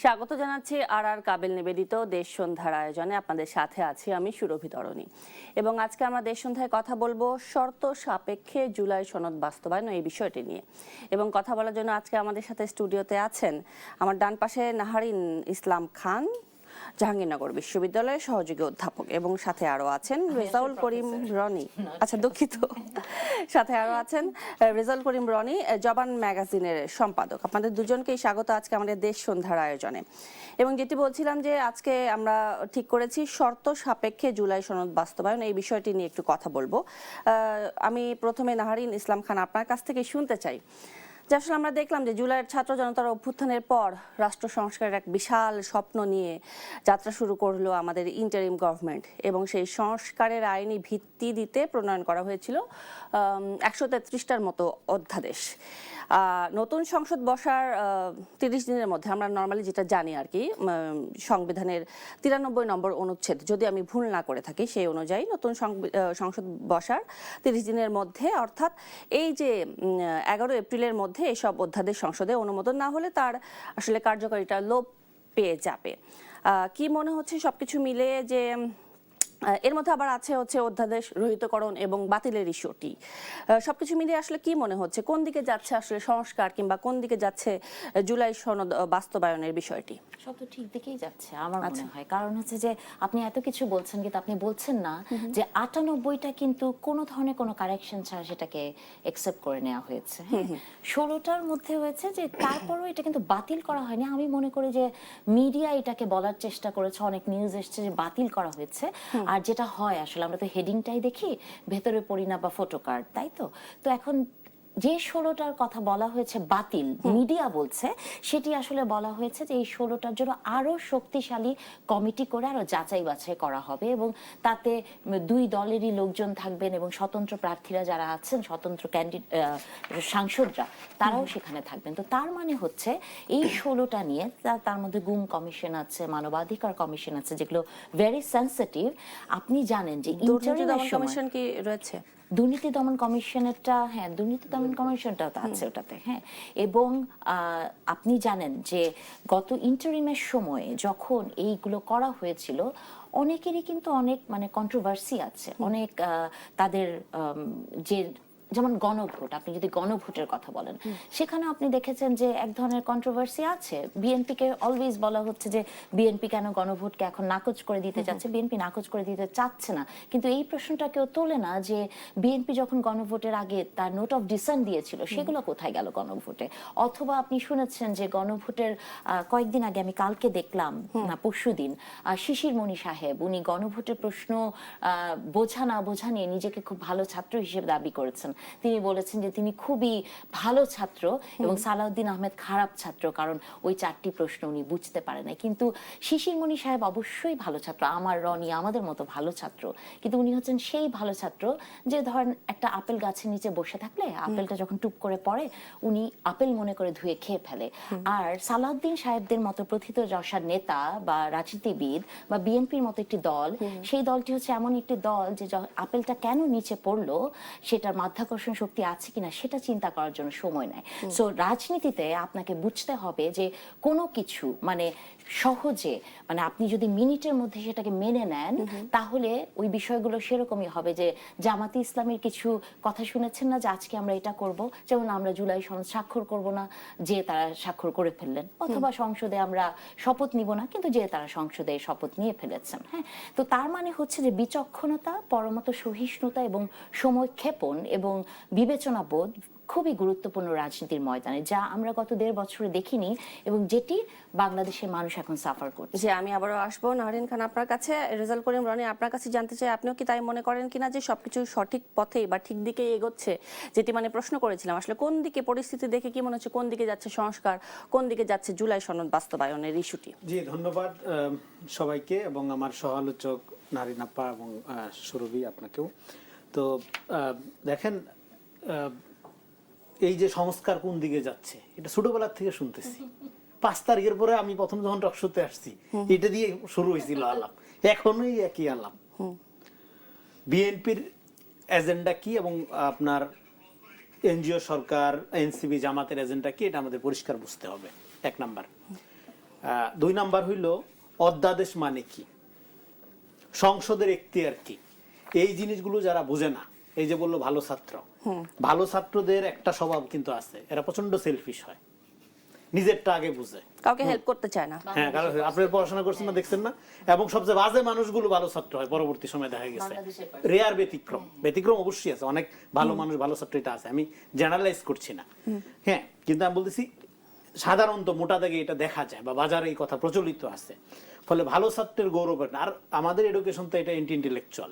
স্বাগত জানাচ্ছি আর কাবিল নিবেদিত দেশ সন্ধ্যার আয়োজনে। আপনাদের সাথে আছি আমি সুরভি তরণী এবং আজকে আমরা দেশ সন্ধ্যায় কথা বলবো শর্ত সাপেক্ষে জুলাই সনদ বাস্তবায়ন এই বিষয়টি নিয়ে। এবং কথা বলার জন্য আজকে আমাদের সাথে স্টুডিওতে আছেন আমার ডান পাশে নাহারিন ইসলাম খান, জাহাঙ্গীরনগর বিশ্ববিদ্যালয়ের সহযোগী অধ্যাপক, এবং সাথে আরো আছেন রেজাউল করিম রনি। আচ্ছা দুঃখিত, সাথে আরো আছেন রেজাউল করিম রনি, জবান ম্যাগাজিনের সম্পাদক। আপনাদের দুজনকেই স্বাগত আজকে আমাদের দেশ সন্ধ্যার আয়োজনে। এবং যেটি বলছিলাম যে আজকে আমরা ঠিক করেছি শর্ত সাপেক্ষে জুলাই সনদ বাস্তবায়ন এই বিষয়টি নিয়ে একটু কথা বলবো। আমি প্রথমে নাহারিন ইসলাম খান আপনার কাছ থেকে শুনতে চাই যে আসলে আমরা দেখলাম যে জুলাইয়ের ছাত্র জনতার অভ্যুত্থানের পর রাষ্ট্র সংস্কারের এক বিশাল স্বপ্ন নিয়ে যাত্রা শুরু করলো আমাদের ইন্টারিম গভর্নমেন্ট, এবং সেই সংস্কারের আইনি ভিত্তি দিতে প্রণয়ন করা হয়েছিল 133টার মতো অধ্যাদেশ। নতুন সংসদ বসার 30 দিনের মধ্যে, আমরা নর্মালি যেটা জানি আর কি, সংবিধানের 93 নম্বর অনুচ্ছেদ যদি আমি ভুল না করে থাকি সেই অনুযায়ী নতুন সংসদ বসার 30 দিনের মধ্যে, অর্থাৎ এই যে 11 এপ্রিলের মধ্যে এসব অধ্যাদেশ সংসদে অনুমোদন না হলে তার আসলে কার্যকারিতা লোপ পেয়ে যাবে। কি মনে হচ্ছে সবকিছু মিলে যে এর মধ্যে আবার আছে হচ্ছে অধ্যাদেশ রহিতকরণ এবং বাতিলের ইস্যুটি, সবকিছু মিলিয়ে আসলে কি মনে হচ্ছে কোন দিকে যাচ্ছে আসলে সংস্কার, কিংবা কোন দিকে যাচ্ছে জুলাই সনদ বাস্তবায়নের বিষয়টি? সব তো ঠিক দিকেই যাচ্ছে আমার মনে হয়। কারণ হচ্ছে যে আপনি এত কিছু বলছেন কিন্তু আপনি বলছেন না যে 98টা কিন্তু কোনো ধরনের কোনো কারেকশন ছাড়া সেটাকে একসেপ্ট করে নেওয়া হয়েছে। 16টার মধ্যে হয়েছে যে তারপরও এটা কিন্তু বাতিল করা হয়নি। আমি মনে করি যে মিডিয়া এটাকে বলার চেষ্টা করেছে, অনেক নিউজ এসছে যে বাতিল করা হয়েছে। আর যেটা হয় আসলে আমরা তো হেডিংটাই দেখি, ভেতরে পড়ি না বা ফটো কার্ড, তাই তো। তো এখন যে 16টার কথা বলা হয়েছে বাতিল, মিডিয়া বলছে সেটি আসলে বলা হয়েছে যে এই 16টার জন্য আরো শক্তিশালী কমিটি করে আরো যাচাই বাছাই করা হবে, এবং তাতে দুই দলেরই লোকজন থাকবেন এবং স্বতন্ত্র প্রার্থীরা যারা আছেন, স্বতন্ত্র সাংসদরা তারাও সেখানে থাকবেন। তো তার মানে হচ্ছে এই 16টা নিয়ে তার মধ্যে গুম কমিশন আছে, মানবাধিকার কমিশন আছে, যেগুলো ভেরি সেনসিটিভ। আপনি জানেন যে ইন্টারিম কমিশন কি রয়েছে, দুর্নীতি দমন কমিশনেরটা, হ্যাঁ দুর্নীতি দমন কমিশনটাও তো আছে ওটাতে, হ্যাঁ। এবং আপনি জানেন যে গত ইন্টারিমের সময়ে যখন এইগুলো করা হয়েছিল অনেকেরই কিন্তু অনেক মানে কন্ট্রোভার্সি আছে, অনেক তাদের যে যেমন গণভোট, আপনি যদি গণভোটের কথা বলেন সেখানে আপনি দেখেছেন যে এক ধরনের কন্ট্রোভার্সি আছে। বিএনপিকে অলওয়েজ বলা হচ্ছে যে বিএনপি কেন গণভোটকে এখন নাকচ করে দিতে চাচ্ছে, বিএনপি নাকচ করে দিতে চাচ্ছে না। কিন্তু এই প্রশ্নটা কেউ তোলে না যে বিএনপি যখন গণভোটের আগে তার নোট অফ ডিসেন্ট দিয়েছিল সেগুলো কোথায় গেল গণভোটে। অথবা আপনি শুনেছেন যে গণভোটের কয়েকদিন আগে, আমি কালকে দেখলাম না পরশুদিন, শিশির মণি সাহেব উনি গণভোটের প্রশ্ন বোঝা না বোঝা নিয়ে নিজেকে খুব ভালো ছাত্র হিসেবে দাবি করেছেন। তিনি বলেছেন যে তিনি খুবই ভালো ছাত্র এবং সালাউদ্দিন আহমেদ খারাপ ছাত্র, কারণ ওই 4টি প্রশ্ন উনি বুঝতে পারে না। কিন্তু শিশির মণি সাহেব অবশ্যই ভালো ছাত্র, আমার রনি আমাদের মতো ভালো ছাত্র, কিন্তু উনি হচ্ছেন সেই ভালো ছাত্র যে ধরেন একটা আপেল গাছের নিচে বসে থাকলে আপেলটা যখন টুপ করে পড়ে উনি আপেল মনে করে ধুয়ে খেয়ে ফেলে। আর সালাউদ্দিন সাহেবদের মতো প্রথিতযশা নেতা বা রাজনীতিবিদ বা বিএনপির মতো একটি দল, সেই দলটি হচ্ছে এমন একটি দল যে আপেলটা কেন নিচে পড়লো সেটার মাধ্যাকর্ষণ শক্তি আছে কিনা সেটা চিন্তা করার জন্য সময় নেয়। সো রাজনীতিতে আপনাকে বুঝতে হবে যে কোনো কিছু মানে সহজে, মানে আপনি যদি মিনিটের মধ্যে সেটাকে মেনে নেন তাহলে ওই বিষয়গুলো সেরকমই হবে। যে জামাতে ইসলামের কিছু কথা শুনেছেন না যে আজকে আমরা এটা করব, যেমন আমরা জুলাই সনদ স্বাক্ষর করব না, যে তারা স্বাক্ষর করে ফেললেন, অথবা সংসদে আমরা শপথ নিব না, কিন্তু যে তারা সংসদে শপথ নিয়ে ফেলেছেন। হ্যাঁ, তো তার মানে হচ্ছে যে বিচক্ষণতা, পরমত সহিষ্ণুতা এবং সময়ক্ষেপণ এবং বিবেচনা বোধ খুবই গুরুত্বপূর্ণ রাজনীতির ময়দানে, যা আমরা গত 1.5 বছরে দেখিনি এবং যেটি বাংলাদেশের মানুষ এখন সাফার করছে। যে আমি আবারও আসবো নাহরিন খান আপনার কাছে। রেজাউল করিম রনি আপনার কাছে জানতে চাই, আপনিও কি তাই মনে করেন কিনা যে সবকিছু সঠিক পথে বা ঠিক দিকে এগোচ্ছে? যেটি মানে প্রশ্ন করেছিলাম আসলে কোন দিকে, পরিস্থিতি দেখে কি মনে হচ্ছে কোন দিকে যাচ্ছে সংস্কার, কোন দিকে যাচ্ছে জুলাই সনদ বাস্তবায়নের ইস্যুটি? জি ধন্যবাদ সবাইকে এবং আমার সহ-আলোচক নারিন আপা এবং সুরভি আপনাকেও। তো দেখেন, এই যে সংস্কার কোন দিকে যাচ্ছে এটা ছোটবেলার থেকে শুনতেছি। 5 তারিখের পরে আমি প্রথম যখন টকশোতে আসছি এটা দিয়ে শুরু হয়েছিল আলাপ, এখনোই একই আলাপ। বিএনপির এজেন্ডা কি এবং আপনার এনজিও সরকার, এনসিপি, জামাতের এজেন্ডা কি, এটা আমাদের পরিষ্কার বুঝতে হবে। 1 নাম্বার। 2 নাম্বার হইল অধ্যাদেশ মানে কি, সংসদের এখতিয়ার কি, এই জিনিসগুলো যারা বুঝে না, এই যে বললো ভালো ছাত্র, ভালো ছাত্রদের একটা স্বভাব কিন্তু আছে, এরা প্রচন্ড সেলফিশ হয়, নিজেরটা আগে বুঝে, কাউকে হেল্প করতে চায় না। হ্যাঁ কারণ আপনি পড়াশোনা করছেন না, দেখছেন না, এবং সবচেয়ে বাজে মানুষগুলো ভালো ছাত্র হয় পরবর্তী সময় দেখা গেছে। রেয়ার ব্যতিক্রম অবশ্যই আছে, অনেক ভালো মানুষ ভালো ছাত্র এটা আছে, আমি জেনারেলাইজ করছি না, হ্যাঁ, কিন্তু আমি বলতেছি সাধারণত মোটা দাগে এটা দেখা যায় বা বাজারে এই কথা প্রচলিত আছে। ফলে ভালো ছাত্রের গৌরব, আর আমাদের এডুকেশন তো এটা ইন্টেলেকচুয়াল,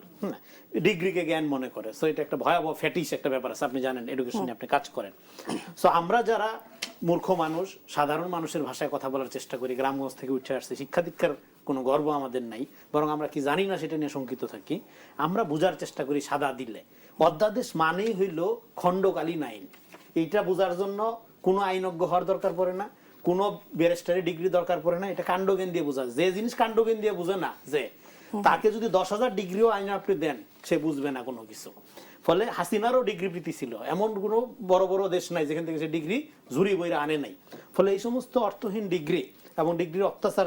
ডিগ্রিকে জ্ঞান মনে করে, সো এটা একটা ভয়াবহ ফ্যাটিস একটা ব্যাপার আছে, আপনি জানেন এডুকেশনে আপনি কাজ করেন। সো আমরা যারা মূর্খ মানুষ, সাধারণ মানুষের ভাষায় কথা বলার চেষ্টা করি, গ্রামগঞ্জ থেকে উঠে আসছে, শিক্ষা দীক্ষার কোনো গর্ব আমাদের নাই, বরং আমরা কি জানি না সেটা নিয়ে শঙ্কিত থাকি, আমরা বোঝার চেষ্টা করি সাদা দিলে অধ্যাদেশ মানেই হইল খণ্ডকালীন আইন। এইটা বোঝার জন্য কোনো আইনজ্ঞ হওয়ার দরকার পড়ে না, কোনো ব্যারিস্টারি ডিগ্রি দরকার পড়ে না, এটা কাণ্ডজ্ঞান দিয়ে বোঝা। যে জিনিস কাণ্ডজ্ঞান দিয়ে বুঝে না, যে তাকে যদি 10,000 ডিগ্রিও আইন আপনি দেন, সে বুঝবে না কোনো কিছু। ফলে হাসিনারও ডিগ্রি প্রীতি ছিল, এমন কোনো বড় বড় দেশ নাই যেখান থেকে সে ডিগ্রি ঝুরি বইরা আনে নাই। ফলে এই সমস্ত অর্থহীন ডিগ্রি এবং ডিগ্রির অত্যাচার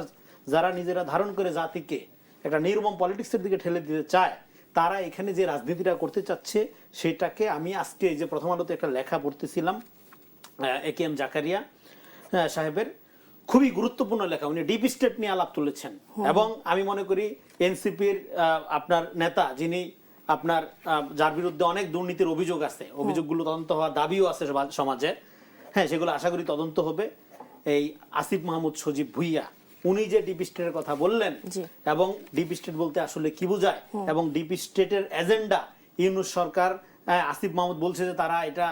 যারা নিজেরা ধারণ করে জাতিকে একটা নির্মম পলিটিক্সের দিকে ঠেলে দিতে চায়, তারা এখানে যে রাজনীতিটা করতে চাচ্ছে সেটাকে আমি আজকে এই যে প্রথম আলোতে একটা লেখা পড়তেছিলাম AKM জাকারিয়া সাহেবের, খুবই গুরুত্বপূর্ণ লেখা, উনি ডিপ স্টেট নিয়ে আলাপ তুলেছেন। এবং আমি মনে করি এনসিপির আপনার নেতা, যিনি আপনার যার বিরুদ্ধে অনেক দুর্নীতির অভিযোগ আছে, অভিযোগগুলো তদন্ত হওয়ার দাবিও আছে সমাজে, হ্যাঁ, সেগুলো আশা করি তদন্ত হবে। এই আসিফ মাহমুদ সজীব ভুইয়া, উনি যে ডিপ স্টেটের কথা বললেন, এবং ডিপ স্টেট বলতে আসলে কি বোঝায়, এবং ডিপ স্টেটের এজেন্ডা ইউনূস সরকার, আসিফ মাহমুদ বলছে যে তারা এটা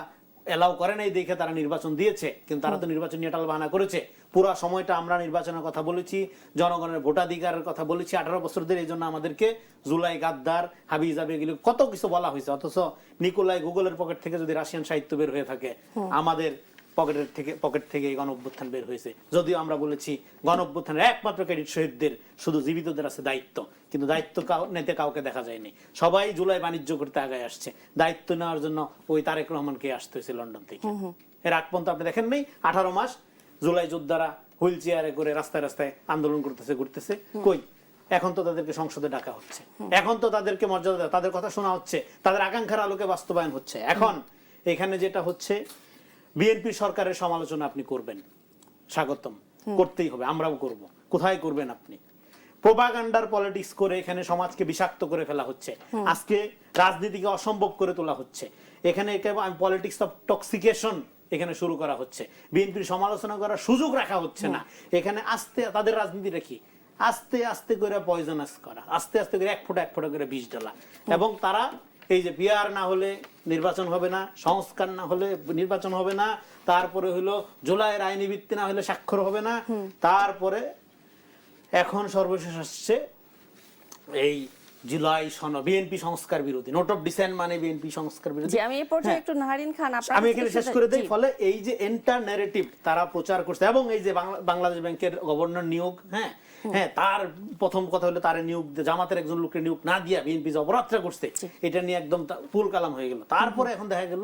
এলাও করে নাই দেখে তারা নির্বাচন দিয়েছে, কিন্তু তারা তো নির্বাচন নিয়ে টালবাহানা করেছে। পুরো সময়টা আমরা নির্বাচনের কথা বলেছি, জনগণের ভোটাধিকারের কথা বলেছি 18 বছর ধরে, এই জন্য আমাদেরকে জুলাই, গাদ্দার, হাবিজাবি, এগুলো কত কিছু বলা হয়েছে। অথচ নিকোলাই গুগলের পকেট থেকে যদি রাশিয়ান সাহিত্য বের হয়ে থাকে, আমাদের পকেট থেকে এই গণঅভ্যুত্থান বের হয়েছে। যদিও আমরা বলেছি গণঅভ্যুত্থানের একমাত্র ক্রেডিট শহীদদের, শুধু জীবিতদের আছে দায়িত্ব, কিন্তু দায়িত্ব নিতে কাউকে দেখা যায়নি। সবাই জুলাই বাণিজ্য করতে আগায় আসছে, দায়িত্ব নেওয়ার জন্য ওই তারেক রহমানকে আসতে হয়েছে লন্ডন থেকে। এর আগ পর্যন্ত আপনি দেখেন নেই 18 মাস জুলাই যোদ্ধারা হুইল চেয়ারে করে রাস্তায় রাস্তায় আন্দোলন করতেছে, ঘুরতেছে, কই? এখন তো তাদেরকে সংসদে ডাকা হচ্ছে, এখন তো তাদেরকে মর্যাদা, তাদের কথা শোনা হচ্ছে, তাদের আকাঙ্ক্ষার আলোকে বাস্তবায়ন হচ্ছে। এখন এখানে যেটা হচ্ছে, বিএনপি সরকারের সমালোচনা আপনি করবেন, স্বাগতম, করতেই হবে, আমরাও করব। কোথায় করবেন আপনি? প্রোপাগান্ডার পলিটিক্স করে এখানে সমাজকে বিষাক্ত করে ফেলা হচ্ছে, আজকে রাজনীতিকে অসম্ভব করে তোলা হচ্ছে, এখানে পলিটিক্স অফ টক্সিকেশন এখানে শুরু করা হচ্ছে, বিএনপির সমালোচনা করার সুযোগ রাখা হচ্ছে না। এখানে আস্তে তাদের রাজনীতি রেখি আস্তে আস্তে করে পয়জনাস করা, আস্তে আস্তে করে এক ফোঁটা করে বিষ ঢালা, এবং তারা এই যে পিআর না হলে নির্বাচন হবে না, সংস্কার না হলে নির্বাচন হবে না, তারপরে হলো জুলাইয়ের আইনি ভিত্তি না হলে স্বাক্ষর হবে না, তারপরে এখন সর্বশেষ আসছে এই জুলাই সনদ, বিএনপি সংস্কার বিরোধী, নোট অফ ডিসেন্ট মানে বিএনপি সংস্কার বিরোধী। আমি এই পর্যায়ে একটু নাহারিন খান আমি এখানে শেষ করে দেই। ফলে এই যে এন্টার ন্যারেটিভ তারা প্রচার করছে, এবং এই যে বাংলাদেশ ব্যাংকের গভর্নর নিয়োগ, হ্যাঁ, তার প্রথম কথা হলো তার নিয়োগ, জামাতের একজন লোককে নিয়োগ না দিয়া বিএনপি যে অপরাধটা করছে, এটা নিয়ে একদম পুল কালাম হয়ে গেল। তারপরে এখন দেখা গেল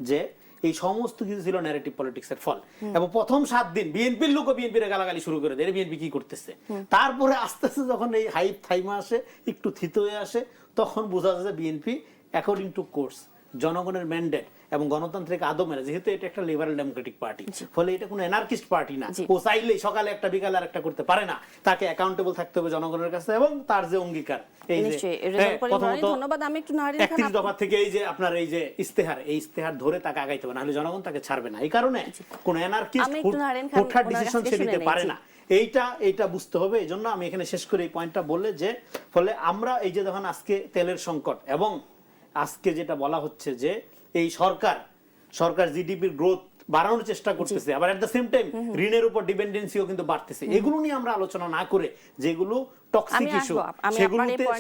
যে এই সমস্ত কিছু ছিল ন্যারেটিভ পলিটিক্স এর ফল, এবং প্রথম 7 দিন বিএনপির লোকও বিএনপির গালাগালি শুরু করে দেয়, বিএনপি কি করতেছে। তারপরে আস্তে আস্তে যখন এই হাইপ থাইমা আসে, একটু থিত হয়ে আসে, তখন বোঝা যায় যে বিএনপি অ্যাকর্ডিং টু কোর্স, জনগণের ম্যান্ডেট এবং গণতান্ত্রিক আদমের, যেহেতু এটা একটা লিবারাল ডেমোক্রেটিক পার্টি, ফলে এটা কোনো অ্যানার্কিস্ট পার্টি না, ও চাইলেই সকালে একটা বিকালে আর একটা করতে পারে না, তাকে অ্যাকাউন্টেবল থাকতে হবে জনগণের কাছে, এবং তার যে অঙ্গীকার, এই যে ধন্যবাদ। আমি একটু নাহারিন খান 31 দফা থেকে এই যে আপনার এই যে ইস্তেহার ধরে তাকে আগাইতে হবে, না হলে জনগণ তাকে ছাড়বে না। এই কারণে কোনো অ্যানার্কিস্ট হুটহাট ডিসিশন সে নিতে পারে না, এইটা বুঝতে হবে। এই জন্য আমি এখানে শেষ করে এই পয়েন্টটা বললে যে, ফলে আমরা এই যে যখন আজকে তেলের সংকট, এবং আজকে যেটা বলা হচ্ছে যে এই সরকার জিডিপির গ্রোথ বাড়ানোর চেষ্টা করতেছে, আবার এট দ্য সেম টাইম ঋণের উপর ডিপেন্ডেন্সিও কিন্তু বাড়তেছে, এগুলো নিয়ে আমরা আলোচনা না করে যেগুলো টক্সিক ইস্যু,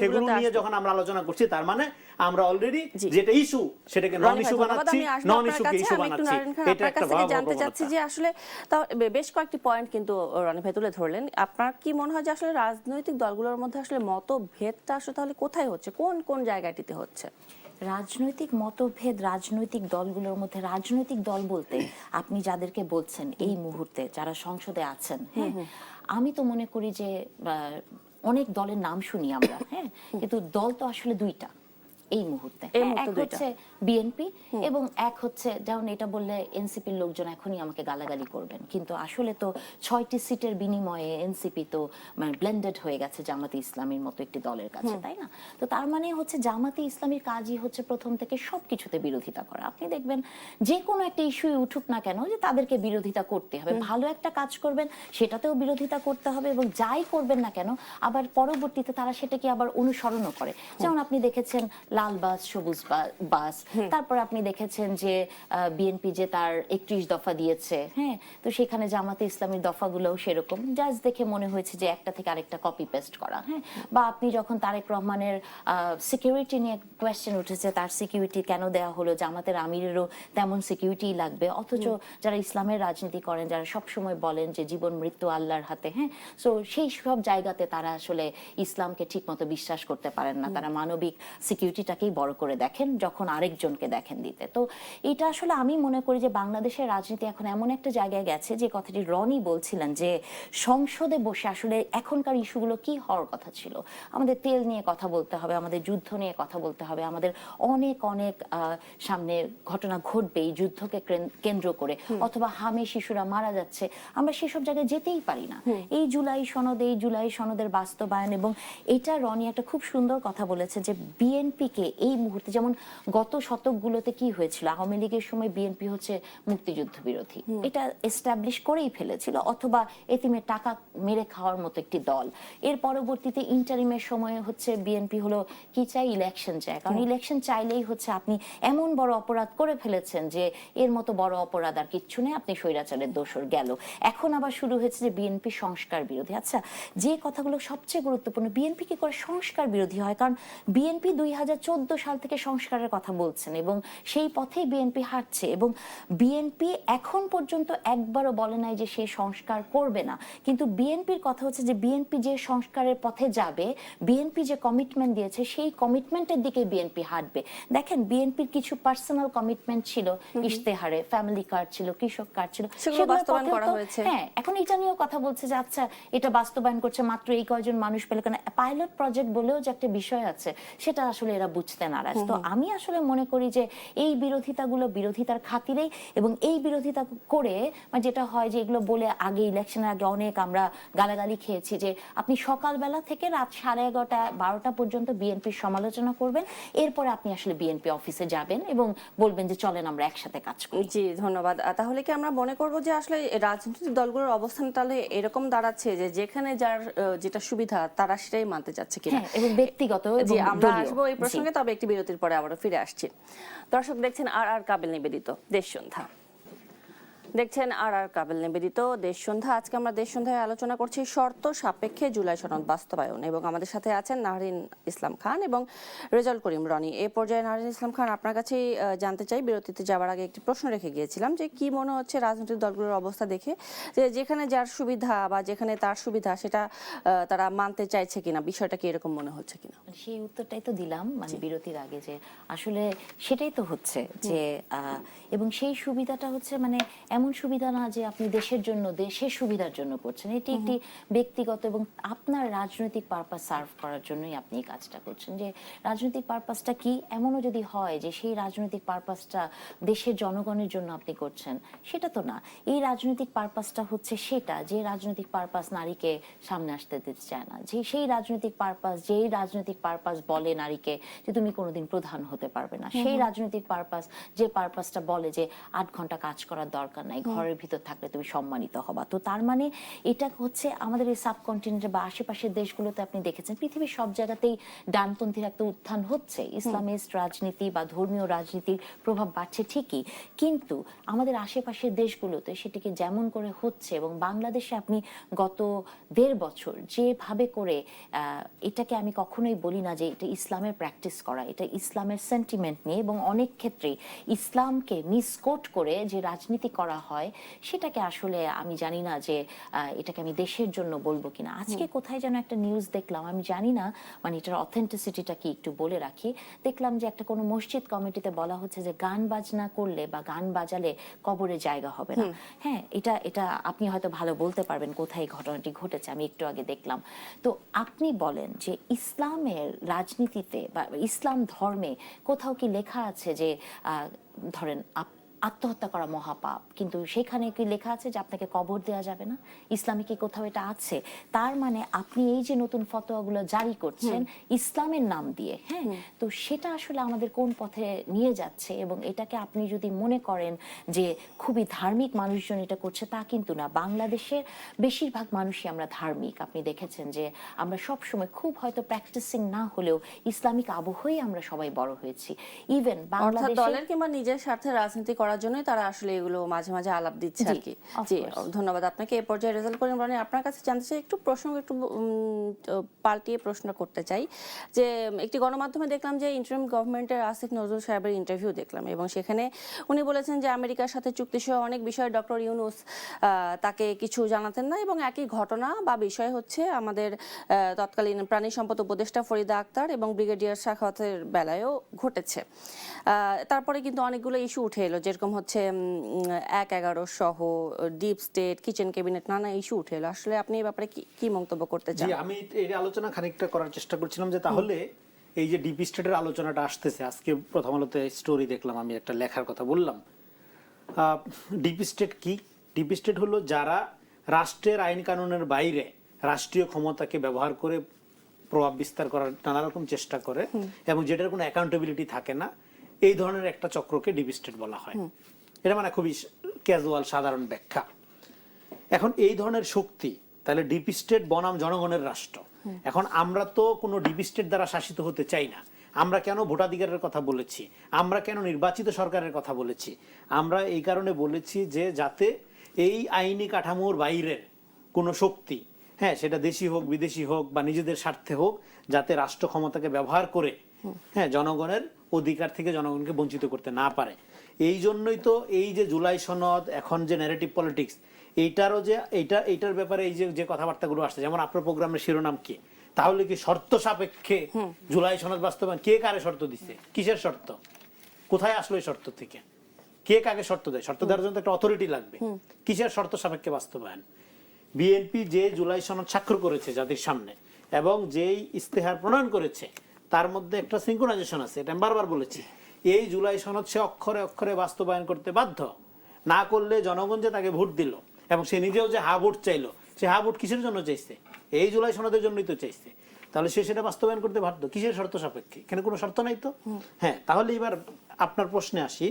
সেগুলো নিয়ে যখন আমরা আলোচনা করছি, তার মানে আমরা অলরেডি যেটা ইস্যু সেটাকে নন ইস্যু বানাচ্ছি, নন ইস্যুকে ইস্যু বানাচ্ছি। এটা একটা ভাব জানতে চাচ্ছি যে আসলে তাও বেশ কয়েকটি পয়েন্ট কিন্তু রনি ভাই তুলে ধরলেন। আপনার কি মনে হয় যে আসলে রাজনৈতিক দলগুলোর মধ্যে আসলে মতভেদটা আসলে তাহলে কোথায় হচ্ছে, কোন জায়গাটিতে হচ্ছে? রাজনৈতিক মতভেদ রাজনৈতিক দলগুলোর মধ্যে, রাজনৈতিক দল বলতে আপনি যাদেরকে বলছেন এই মুহূর্তে যারা সংসদে আছেন, হ্যাঁ, আমি তো মনে করি যে অনেক দলের নাম শুনি আমরা, হ্যাঁ, কিন্তু দল তো আসলে দুইটা এই মুহূর্তে। এক হচ্ছে বিএনপি এবং এক হচ্ছে, যেমন এটা বললে এনসিপির লোকজন এখনই আমাকে গালাগালি করবেন, কিন্তু আসলে তো 6টি সিটের বিনিময়ে এনসিপি তো মানে ব্লেন্ডেড হয়ে গেছে জামাতে ইসলামীর মতো একটি দলের কাছে, তাই না? তো তার মানে হচ্ছে জামাতে ইসলামীর কাজই হচ্ছে প্রথম থেকে সবকিছুতে বিরোধিতা করা। আপনি দেখবেন যে কোনো একটা ইস্যু উঠুক না কেন, যে তাদেরকে বিরোধিতা করতে হবে। ভালো একটা কাজ করবেন সেটাতেও বিরোধিতা করতে হবে, এবং যাই করবেন না কেন আবার পরবর্তীতে তারা সেটাকে আবার অনুসরণও করে। যেমন আপনি দেখেছেন লাল বাস, সবুজ বাস, তারপর আপনি দেখেছেন যে বিএনপি যে তার 31 দফা দিয়েছে, হ্যাঁ, তো সেখানে জামাতে ইসলামীর দফাগুলোও সেরকম, জাস্ট দেখে মনে হয়েছে যে একটা থেকে আরেকটা কপি পেস্ট করা, হ্যাঁ। বা আপনি যখন তারেক রহমানের সিকিউরিটি নিয়ে কোয়েশ্চেন উঠেছে, তার সিকিউরিটি কেন দেওয়া হলো, জামাতের আমিরেরও তেমন সিকিউরিটি লাগবে, অথচ যারা ইসলামের রাজনীতি করেন, যারা সবসময় বলেন যে জীবন মৃত্যু আল্লাহর হাতে, হ্যাঁ, সো সেই সব জায়গাতে তারা আসলে ইসলামকে ঠিক মতো বিশ্বাস করতে পারেন না, তারা মানবিক সিকিউরিটিটাকেই বড় করে দেখেন যখন আরেকজনকে দেখেন দিতে। তো এটা আসলে আমি মনে করি যে বাংলাদেশের রাজনীতি এখন এমন একটা জায়গায় গেছে, যে কথাটি রনি বলছিলেন যে সংসদে বসে আসলে এখনকার ইস্যুগুলো কি হওয়ার কথা ছিল। আমাদের তেল নিয়ে কথা বলতে হবে, আমাদের যুদ্ধ নিয়ে কথা বলতে হবে, আমাদের অনেক অনেক সামনে ঘটনা ঘটবে এই যুদ্ধকে কেন্দ্র করে, অথবা হামে শিশুরা মারা যাচ্ছে, আমরা সেসব জায়গায় যেতেই পারি না। এই জুলাই সনদের বাস্তবায়ন, এবং এটা রনি একটা খুব সুন্দর কথা বলেছে যে বিএনপিকে এই মুহূর্তে, যেমন গত শতকগুলোতে কি হয়েছিল, আওয়ামী লীগের সময় বিএনপি হচ্ছে মুক্তিযুদ্ধ বিরোধী, এটা এস্টাবলিশ করেই ফেলেছিল, অথবা এতিমের টাকা মেরে খাওয়ার মতো একটি দল। এর পরবর্তীতে ইন্টারিমের সময় হচ্ছে বিএনপি হলো কি চাই, ইলেকশন চায়, কারণ ইলেকশন চাইলেই হচ্ছে আপনি এমন বড় অপরাধ করে ফেলেছেন যে এর মতো বড় অপরাধ আর কিচ্ছু নেই, আপনি স্বৈরাচারের দোসর গেল। এখন আবার শুরু হয়েছে যে বিএনপি সংস্কার বিরোধী। আচ্ছা, যে কথাগুলো সবচেয়ে গুরুত্বপূর্ণ, বিএনপি কি করে সংস্কার বিরোধী হয়? কারণ বিএনপি 2014 সাল থেকে সংস্কারের কথা বলছেন, এবং সেই পথেই বিএনপি হাঁটছে, এবং বিএনপি এখন পর্যন্ত একবারও বলে নাই যে সে সংস্কার করবে না। কিন্তু বিএনপির কথা হচ্ছে যে বিএনপি যে সংস্কারের পথে যাবে, বিএনপি যে কমিটমেন্ট দিয়েছে সেই কমিটমেন্টের দিকে বিএনপি হাঁটবে। দেখেন, বিএনপির কিছু পার্সোনাল কমিটমেন্ট ছিল, ইশতেহারে ফ্যামিলি কার্ড ছিল, কৃষক কার্ড ছিল, সেগুলো বাস্তবায়ন করা হয়েছে। হ্যাঁ, এখন এটা নিয়েও কথা বলছে যে আচ্ছা এটা বাস্তবায়ন করছে মাত্র এই কয়জন মানুষ পেলে, কারণ পাইলট প্রজেক্ট বলেও যে একটা বিষয় আছে সেটা আসলে এরা বুঝতে নারাজ। তো আমি আসলে মনে করি যে এই বিরোধিতাগুলো বিরোধিতার খাতিরেই, এবং এই বিরোধিতা করে যেটা হয় যে এগুলো বলে আগে ইলেকশনের আগে অনেক আমরা গালাগালি খেয়েছি যে আপনি সকালবেলা থেকে রাত 11:30 12টা পর্যন্ত বিএনপির সমালোচনা করবেন, এরপরে আপনি আসলে বিএনপি অফিসে যাবেন এবং বলবেন যে চলেন আমরা একসাথে কাজ করি। জি, ধন্যবাদ। তাহলে কি আমরা মনে করব যে আসলে রাজনৈতিক দলগুলোর অবস্থান তাহলে এরকম দাঁড়াচ্ছে যে যেখানে যার যেটা সুবিধা তারা সেটাই মানতে চাচ্ছে কিনা, এবং ব্যক্তিগত জি, এবং আমরা দলীয়। আসবো এই প্রসঙ্গে, তবে একটি বিরতির পরে আবারও ফিরে আসছি। দর্শক দেখছেন আর কাবিল নিবেদিত দেশ সন্ধ্যা, দেখছেন আর কাবিল নিবেদিত দেশ সন্ধ্যা। আজকে আমরা দেশ সন্ধ্যায় আলোচনা করছি শর্ত সাপেক্ষে জুলাই সনদ বাস্তবায়ন, এবং আমাদের সাথে আছেন নাহরিন ইসলাম খান এবং রেজাউল করিম রনি। এই পর্যায়ে নাহরিন ইসলাম খান, আপনার কাছেই জানতে চাই, বিরতিতে যাওয়ার আগে একটি প্রশ্ন রেখে গিয়েছিলাম যে কি মনে হচ্ছে রাজনৈতিক দলগুলোর অবস্থা দেখে, যে যেখানে যার সুবিধা বা যেখানে তার সুবিধা সেটা তারা মানতে চাইছে কিনা, বিষয়টা কি এরকম মনে হচ্ছে কিনা? সেই উত্তরটাই তো দিলাম মানে বিরতির আগে, যে আসলে সেটাই তো হচ্ছে যে এবং সেই সুবিধাটা হচ্ছে মানে এমন সুবিধা না যে আপনি দেশের জন্য দেশের সুবিধার জন্য করছেন, এটি একটি ব্যক্তিগত এবং আপনার রাজনৈতিক পারপাস সার্ভ করার জন্যই আপনি এই কাজটা করছেন। যে রাজনৈতিক পারপাসটা কি, এমনও যদি হয় যে সেই রাজনৈতিক পারপাসটা দেশের জনগণের জন্য আপনি করছেন, সেটা তো না। এই রাজনৈতিক পারপাসটা হচ্ছে সেটা যে রাজনৈতিক পারপাস নারীকে সামনে আসতে দিতে চায় না, যে সেই রাজনৈতিক পারপাস যেই রাজনৈতিক পারপাস বলে নারীকে যে তুমি কোনোদিন প্রধান হতে পারবে না, সেই রাজনৈতিক পারপাস যে পারপাসটা বলে যে 8 ঘন্টা কাজ করার দরকার নাই, ঘরের ভিতর থাকলে তুমি সম্মানিত হবা। তো তার মানে এটা হচ্ছে আমাদের এই সাবকন্টিনেন্টে বা আশেপাশের দেশগুলোতে আপনি দেখেছেন পৃথিবীর সব জায়গাতেই ডানপন্থীর একটা উত্থান হচ্ছে, ইসলামিস্ট রাজনীতি বা ধর্মীয় রাজনীতির প্রভাব বাড়ছে ঠিকই, কিন্তু আমাদের আশেপাশের দেশগুলোতে সেটিকে যেমন করে হচ্ছে, এবং বাংলাদেশে আপনি গত 1.5 বছর যেভাবে করে এটাকে আমি কখনোই বলি না যে এটা ইসলামের প্র্যাকটিস করা, এটা ইসলামের সেন্টিমেন্ট নিয়ে এবং অনেক ক্ষেত্রে ইসলামকে মিসকোট করে যে রাজনীতি করা হয় সেটাকে আসলে আমি জানি না যে এটাকে আমি দেশের জন্য বলবো কিনা। আজকে কোথায় যেন একটা নিউজ দেখলাম, আমি জানি না মানে এটার অথেন্টিসিটিটা কি, একটু বলে রাখি। দেখলাম যে একটা কোনো মসজিদ কমিটিতে বলা হচ্ছে যে গান বাজনা করলে বা গান বাজালে কবরে জায়গা হবে না। হ্যাঁ, এটা এটা আপনি হয়তো ভালো বলতে পারবেন কোথায় এই ঘটনাটি ঘটেছে, আমি একটু আগে দেখলাম। তো আপনি বলেন যে ইসলামের রাজনীতিতে বা ইসলাম ধর্মে কোথাও কি লেখা আছে যে ধরেন আত্মহত্যা করা মহাপাপ, কিন্তু সেখানে কি লেখা আছে যে আপনাকে কবর দেওয়া যাবে না? ইসলামে কি কোথাও এটা আছে? তার মানে আপনি এই যে নতুন ফতোয়াগুলো জারি করছেন ইসলামের নাম দিয়ে, হ্যাঁ, তো সেটা আসলে আমাদের কোন পথে নিয়ে যাচ্ছে? এবং এটাকে আপনি যদি মনে করেন যে খুবই ধার্মিক মানুষজন এটা করছে, তা কিন্তু না। বাংলাদেশের বেশিরভাগ মানুষই আমরা ধার্মিক। আপনি দেখেছেন যে আমরা সব সময় খুব হয়তো প্র্যাকটিসিং না হলেও ইসলামিক আবহেই আমরা সবাই বড় হয়েছি। ইভেন অর্থাৎ বাংলাদেশে দলের কিংবা নিজের স্বার্থে রাজনীতি করার জন্যই তারা আসলে এগুলো মাঝে মাঝে আলাপ দিচ্ছে আর কি। of G, course. ধন্যবাদ আপনাকে। এই পর্যায়ে রেজাল্ট করেন মানে আপনার কাছে জানতে চাই, একটু প্রসঙ্গ একটু পাল্টিয়ে প্রশ্ন করতে চাই যে একটি গণমাধ্যমে দেখলাম যে ইন্টারিম গভর্নমেন্টের আসিফ নজরুল সাহেবের ইন্টারভিউ দেখলাম, এবং সেখানে উনি বলেছেন যে আমেরিকার সাথে চুক্তিসহ অনেক বিষয়ে ডক্টর ইউনূস তাকে কিছু জানাতেন না, এবং একই ঘটনা বা বিষয় হচ্ছে আমাদের তৎকালীন প্রাণী সম্পদ উপদেষ্টা ফরিদা আক্তার এবং ব্রিগেডিয়ার সাখাওয়াতের বেলায়ও ঘটেছে। তারপরে কিন্তু অনেকগুলো ইস্যু উঠে এলো, যেরকম হচ্ছে 1-11 সহ ডিপ স্টেট, কিচেন ক্যাবিনেট, নানা ইস্যু উঠে এলো। আসলে আপনি এই ব্যাপারে কি মন্তব্য করতে চান? জি, আমি এই আলোচনা খানিকটা করার চেষ্টা করছিলাম যে তাহলে এই যে ডিপ স্টেটের আলোচনাটা আসতেছে, আজকে প্রথম আলোতে স্টোরি দেখলাম, আমি একটা লেখার কথা বললাম। ডিপ স্টেট কি? ডিপ স্টেট হলো যারা রাষ্ট্রের আইন কানুনের বাইরে রাষ্ট্রীয় ক্ষমতাকে ব্যবহার করে প্রভাব বিস্তার করার নানা রকম চেষ্টা করে এবং যেটার কোনো অ্যাকাউন্টেবিলিটি থাকে না, এই ধরনের একটা চক্রকে ডিপ স্টেট বলা হয়। এটা মানে খুবই ক্যাজুয়াল সাধারণ ব্যাখ্যা। এখন এই ধরনের শক্তি, তাহলে ডিপ স্টেট বনাম জনগণের রাষ্ট্র। এখন আমরা তো কোনো ডিপ স্টেট দ্বারা শাসিত হতে চাই না। আমরা কেন ভোটাধিকারের কথা বলেছি, আমরা কেন নির্বাচিত সরকারের কথা বলেছি? আমরা এই কারণে বলেছি যে যাতে এই আইনি কাঠামোর বাইরের কোনো শক্তি, হ্যাঁ, সেটা দেশি হোক বিদেশি হোক বা নিজেদের স্বার্থে হোক, যাতে রাষ্ট্র ক্ষমতাকে ব্যবহার করে হ্যাঁ জনগণের অধিকার থেকে জনগণকে বঞ্চিত করতে না পারে। এই জন্যই তো এই যে জুলাই সনদ, এখন যে ন্যারেটিভ পলিটিক্স, এইটারও যে এইটার ব্যাপারে এই যে কথাবার্তাগুলো আসছে, যেমন আপনার প্রোগ্রামের শিরোনাম কি, তাহলে কি শর্ত সাপেক্ষে জুলাই সনদ বাস্তবায়ন? কে কারে শর্ত দিচ্ছে? কিসের শর্ত? কোথায় আসলো এই শর্ত থেকে? কে কাকে শর্ত দেয়? শর্ত দেওয়ার জন্য একটা অথরিটি লাগবে। কিসের শর্ত সাপেক্ষে বাস্তবায়ন? বিএনপি যে জুলাই সনদ স্বাক্ষর করেছে জাতির সামনে এবং যেই ইস্তেহার প্রণয়ন করেছে, তার মধ্যে একটা সিনক্রোনাইজেশন আছে, এটা আমি বারবার বলেছি। এই জুলাই সনদ সে অক্ষরে অক্ষরে বাস্তবায়ন করতে বাধ্য, না করলে জনগণ যে তাকে ভোট দিল এবং সে নিজেও যে হা ভোট চাইলো, সে হা ভোট কিসের জন্য চাইছে? এই জুলাই সনদের জন্যই তো চাইছে। তাহলে সে সেটা বাস্তবায়ন করতে বাধ্য। কিসের শর্ত সাপেক্ষে? এখানে কোনো শর্ত নাই তো। হ্যাঁ, তাহলে এবার আপনার প্রশ্নে আসি।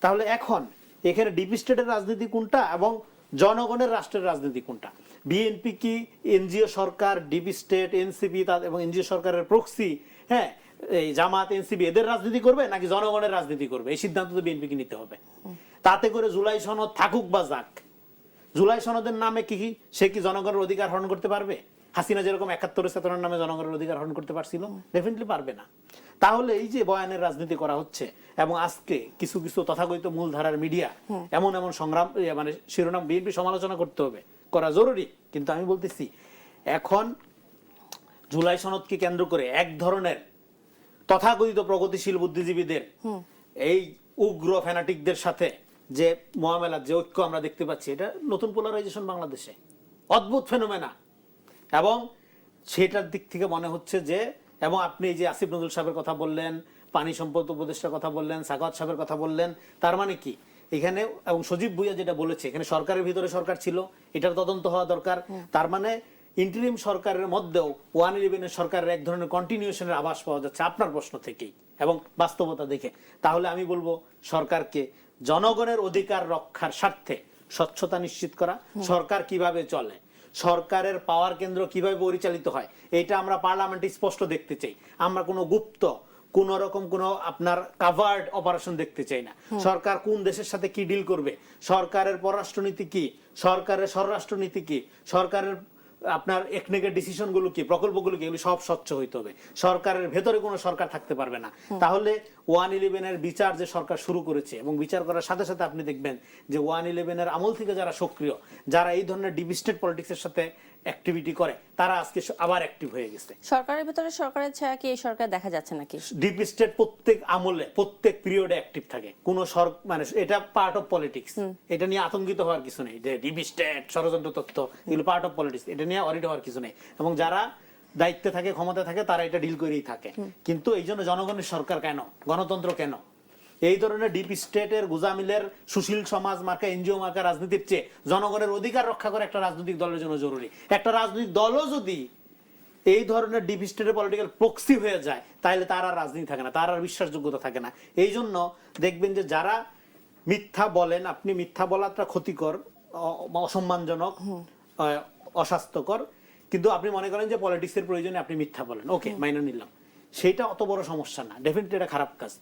তাহলে এখন এখানে ডিপ স্টেটের রাজনীতি কোনটা এবং জনগণের রাষ্ট্রের রাজনীতি কোনটা? বিএনপি কি এনজিও সরকার, ডিপ স্টেট, এনসিপি এবং এনজিও সরকারের প্রক্সি, হ্যাঁ, এই জামাত, এনসিপি এদের রাজনীতি করবে নাকি জনগণের রাজনীতি করবে? এই সিদ্ধান্ত তো বিএনপিকে নিতে হবে। তাতে করে জুলাই সনদ থাকুক বা যাক, জুলাই সনদের নামে কি সে কি জনগণের অধিকার হরণ করতে পারবে? হাসিনা যেরকম 71 চেতনার নামে জনগণের অধিকার হরণ করতে পারছিল? ডেফিনেটলি পারবে না। তাহলে এই যে বয়ানের রাজনীতি করা হচ্ছে এবং আজকে কিছু কিছু তথাকথিত মূলধারার মিডিয়া এমন এমন সংগ্রাম মানে শিরোনাম, বিএনপি সমালোচনা করতে হবে, করা জরুরি, কিন্তু আমি বলতেছি এখন জুলাই সনদকে কেন্দ্র করে এক ধরনের তথাকথিত প্রগতিশীল বুদ্ধিজীবীদের এই উগ্র ফ্যানাটিকদের সাথে যে মহামেলার যে ঐক্য আমরা দেখতে পাচ্ছি, এটা নতুন পোলারাইজেশন বাংলাদেশে, অদ্ভুত ফেনোমেনা। এবং সেটার দিক থেকে মনে হচ্ছে যে, এবং আপনি যে আসিফ নজরুল সাহেবের কথা বললেন, পানি সম্পদ উপদেষ্টার কথা বললেন, সাখাওয়াত সাহেবের কথা বললেন, তার মানে কি এখানে, এবং সজীব ভুইয়া যেটা বলেছে, এখানে সরকারের ভিতরে সরকার ছিল, এটার তদন্ত হওয়া দরকার। তার মানে ইন্টারিম সরকারের মধ্যেও 111 সরকারের এক ধরনের কন্টিনিউশনের আভাস পাওয়া যাচ্ছে আপনার প্রশ্ন থেকেই এবং বাস্তবতা দেখে। তাহলে আমি বলবো সরকারকে জনগণের অধিকার রক্ষার স্বার্থে স্বচ্ছতা নিশ্চিত করা, সরকার কিভাবে চলে, সরকারের পাওয়ার কেন্দ্র কিভাবে পরিচালিত হয়, এটা আমরা পার্লামেন্টে স্পষ্ট দেখতে চাই। আমরা কোনো গুপ্ত কোন রকম কোন আপনার কাভার্ড অপারেশন দেখতে চাই না। সরকার কোন দেশের সাথে কি ডিল করবে, সরকারের পররাষ্ট্রনীতি কি, সরকারের স্বরাষ্ট্রনীতি কি, সরকারের আপনার একনেকের ডিসিশন গুলো কি, প্রকল্পগুলো কি, এগুলো সব স্বচ্ছ হইতে হবে। সরকারের ভেতরে কোনো সরকার থাকতে পারবে না। তাহলে 111-এর বিচার যে সরকার শুরু করেছে এবং বিচার করার সাথে সাথে আপনি দেখবেন যে 111-এর আমল থেকে যারা সক্রিয়, যারা এই ধরনের ডিপ স্টেট পলিটিক্সের সাথে অ্যাক্টিভিটি করে, তারা আজকে আবার অ্যাক্টিভ হয়ে গেছে। সরকারের ভিতরে সরকারের ছায়া কি এই সরকার দেখা যাচ্ছে নাকি? ডিপ স্টেট প্রত্যেক আমলে প্রত্যেক পিরিয়ডে অ্যাক্টিভ থাকে। কোন মানে এটা পার্ট অফ পলিটিক্স, এটা নিয়ে আতঙ্কিত হওয়ার কিছু নেই যে ডিপ স্টেট ষড়যন্ত্র তথ্য, এগুলো পার্ট অফ পলিটিক্স, এটা নিয়ে অরিড হওয়ার কিছু নেই। এবং যারা দায়িত্বে থাকে, ক্ষমতা থাকে, তারা এটা ডিল করেই থাকে। কিন্তু এই জন্য জনগণের সরকার কেন, গণতন্ত্র কেন? এই ধরনের ডিপ স্টেটের গুজামিলের সুশীল সমাজ মার্কা এনজিও মার্কা রাজনীতির চেয়ে জনগণের অধিকার রক্ষা করে একটা রাজনৈতিক দলের জন্য জরুরি। একটা রাজনৈতিক দলও যদি এই ধরনের ডিপ স্টেটের পলিটিক্যাল প্রক্সি হয়ে যায়, তাহলে তার আর রাজনীতি থাকে না, তার আর বিশ্বাসযোগ্যতা থাকে না। এই জন্য দেখবেন যে যারা মিথ্যা বলেন, আপনি মিথ্যা বলাটা ক্ষতিকর, অসম্মানজনক, অস্বাস্থ্যকর, কিন্তু আপনি মনে করেন যে পলিটিক্সের প্রয়োজনে আপনি মিথ্যা বলেন, ওকে মাইনে নিলাম, সেটা অত বড় সমস্যা না, ডেফিনেটলি এটা খারাপ কাজ।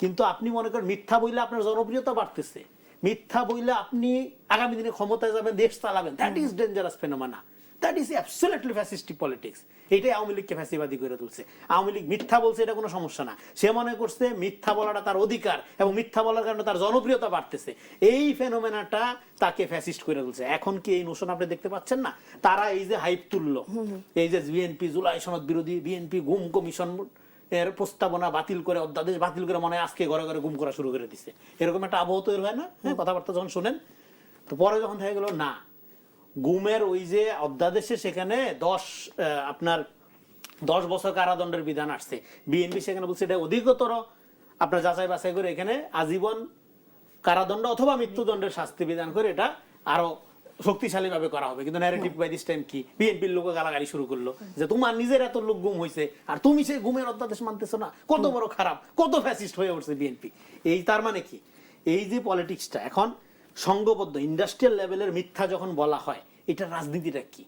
কিন্তু আপনি মনে করেন মিথ্যা বইলে আপনার জনপ্রিয়তা বাড়তেছে, মিথ্যা বইলে আপনি আগামী দিনে ক্ষমতায় যাবেন, দেশ চালাবেন, that is dangerous phenomena, that is absolutely fascistic politics. এটাই আওয়ামী লীগকে ফ্যাসিবাদী করে তুলছে। আওয়ামী লীগ মিথ্যা বলছে, এটা কোনো সমস্যা না, সে মনে করছে মিথ্যা বলাটা তার অধিকার এবং মিথ্যা বলার কারণে তার জনপ্রিয়তা বাড়তেছে। এই ফেনোমেনাটা তাকে ফ্যাসিস্ট করে তুলছে। এখন কি এই নোশন আপনি দেখতে পাচ্ছেন না? তারা এই যে হাইপ তুললো, এই যে বিএনপি জুলাই সনদ বিরোধী, বিএনপি গুম কমিশন এর প্রস্তাবনা বাতিল করে, অধ্যাদেশ বাতিল করে, মনে হয় আজকে ঘরে ঘরে গুম করা শুরু করে দিচ্ছে, এরকম একটা আবহাওয়া তৈরি হয় না কথাবার্তা যখন শোনেন? তো পরে যখন থেকে গেল না, গুমের ওই যে অধ্যাদেশে সেখানে 10 বছর কারাদণ্ডের বিধান আসছে, বিএনপি সেখানে বলছে এটা অধিকতর আপনার যাচাই বাছাই করে এখানে আজীবন কারাদণ্ড অথবা মৃত্যুদণ্ডের শাস্তি বিধান করে এটা আরো শক্তিশালী ভাবে করা হবে। কিন্তু ন্যারেটিভ বাই দিস টাইম কি, বিএনপির লোক গালাগালি শুরু করলো যে তোমার নিজের এত লোক গুম হয়েছে আর তুমি সেই গুমের অধ্যাদেশ মানতেছো না, কত বড় খারাপ, কত ফ্যাসিস্ট হয়ে উঠছে বিএনপি। এই তার মানে কি, এই যে পলিটিক্সটা এখন সংঘবদ্ধ ইন্ডাস্ট্রিয়াল লেভেলের মিথ্যা যখন বলা হয়, এটা রাজনীতিটা কি,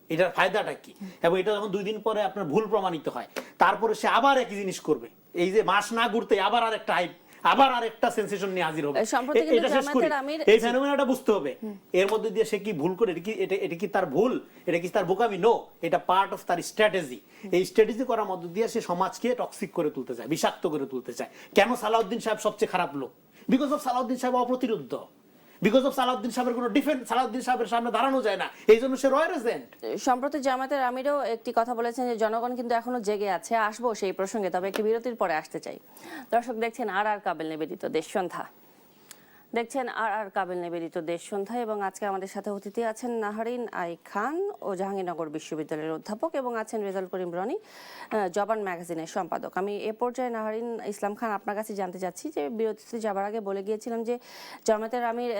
এটার ফায়দাটা কি? এবং এটা যখন 2 দিন পরে আপনার ভুল প্রমাণিত হয়, তারপরে সে আবার একই জিনিস করবে, এই যে মাস না ঘুরতে আবার আরেকটা হাইপ, আবার আরেকটা সেন্সেশন নিয়ে হাজির হবে। এটা শেষ করি, এই ফেনোমেনাটা বুঝতে হবে। এর মধ্যে দিয়ে সে কি ভুল করে, এটা কি তার ভুল, এটা কি তার বোকামি? নো, এটা পার্ট অফ তার স্ট্র্যাটেজি। এই স্ট্র্যাটেজি করার মধ্য দিয়ে সে সমাজকে টক্সিক করে তুলতে চায়, বিষাক্ত করে তুলতে চায়। কেন সালাউদ্দিন সাহেব সবচেয়ে খারাপ লোক? বিকজ অফ সালাউদ্দিন সাহেব অপ্রতিরোধ্য, বিকজ অফ সালাউদ্দিন সাহেবের কোনো ডিফেন্স সালাউদ্দিন সাহেবের সামনে দাঁড়ানো যায় না, এই জন্য সে রয়্যাল এজেন্ট। সম্প্রতি জামায়াতের আমিরও একটি কথা বলেছেন যে জনগণ কিন্তু এখনো জেগে আছে। আসবো সেই প্রসঙ্গে, তবে একটি বিরতির পরে আসতে চাই। দর্শক দেখছেন আর কাবিল নিবেদিত দেশ সন্ধ্যা, দেখছেন আর কাবিল নিবেদিত দেশ সন্ধ্যা, এবং আজকে আমাদের সাথে অতিথি আছেন নাহারিন আই খান ও জাহাঙ্গীরনগর বিশ্ববিদ্যালয়ের অধ্যাপক, এবং আছেন রেজাউল করিম রনি, জবান ম্যাগাজিনের সম্পাদক। আমি এ পর্যায়ে নাহারিন ইসলাম খান আপনার কাছে জানতে চাচ্ছি যে বিরতিতে যাবার আগে বলে গিয়েছিলাম যে জামায়াতের আমির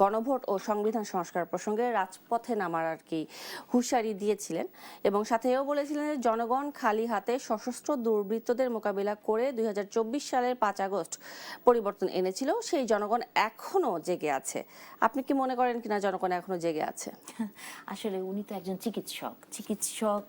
গণভোট ও সংবিধান সংস্কার প্রসঙ্গে রাজপথে নামার আর কি হুঁশিয়ারি দিয়েছিলেন, এবং সাথে এও বলেছিলেন যে জনগণ খালি হাতে সশস্ত্র দুর্বৃত্তদের মোকাবিলা করে 2024 সালের 5 আগস্ট পরিবর্তন এনেছিল, সেই জনগণ এখনো জেগে আছে। আপনি কি মনে করেন কিনা জনগণ এখনো জেগে আছে? আসলে উনি তো একজন চিকিৎসক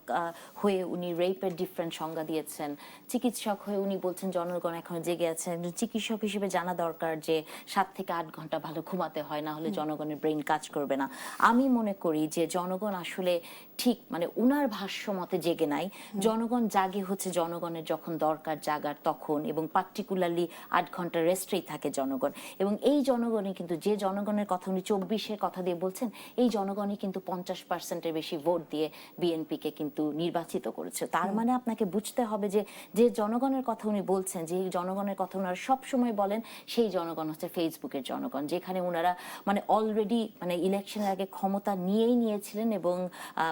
হয়ে উনি রেপের ডিফারেন্ট সংজ্ঞা দিয়েছেন। চিকিৎসক হয়ে উনি বলছেন জনগণ এখনো জেগে আছে। একজন চিকিৎসক হিসেবে জানা দরকার যে 7 থেকে 8 ঘন্টা ভালো ঘুমাতে হয়, না হলে জনগণের ব্রেইন কাজ করবে না। আমি মনে করি যে জনগণ আসলে ঠিক মানে উনার ভাষ্য মতে জেগে নাই। জনগণ জাগে হচ্ছে জনগণের যখন দরকার জাগার তখন, এবং পার্টিকুলারলি 8 ঘন্টা রেস্টেই থাকে জনগণ। এবং এই জনগণই কিন্তু, যে জনগণের কথা উনি 24-এর কথা দিয়ে বলছেন, এই জনগণই কিন্তু 50%-এর বেশি ভোট দিয়ে বিএনপিকে কিন্তু নির্বাচিত করেছে। তার মানে আপনাকে বুঝতে হবে যে যে জনগণের কথা উনি বলছেন, যে জনগণের কথা ওনারা সবসময় বলেন, সেই জনগণ হচ্ছে ফেসবুকের জনগণ, যেখানে ওনারা মানে অলরেডি মানে ইলেকশনের আগে ক্ষমতা নিয়েছিলেন এবং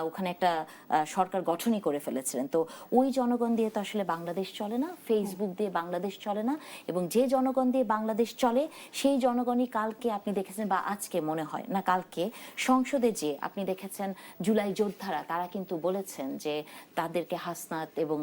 ওখানে একটা সরকার গঠনই করে ফেলেছিলেন। তো ওই জনগণ দিয়ে তো আসলে বাংলাদেশ চলে না, ফেসবুক দিয়ে বাংলাদেশ চলে না। এবং যে জনগণ দিয়ে বাংলাদেশ চলে সেই জনগণই কালকে আপনি দেখেছেন, বা আজকে মনে হয় না কালকে সংসদে যে আপনি দেখেছেন জুলাই যোদ্ধারা, তারা কিন্তু বলেছেন যে তাদেরকে হাসনাত এবং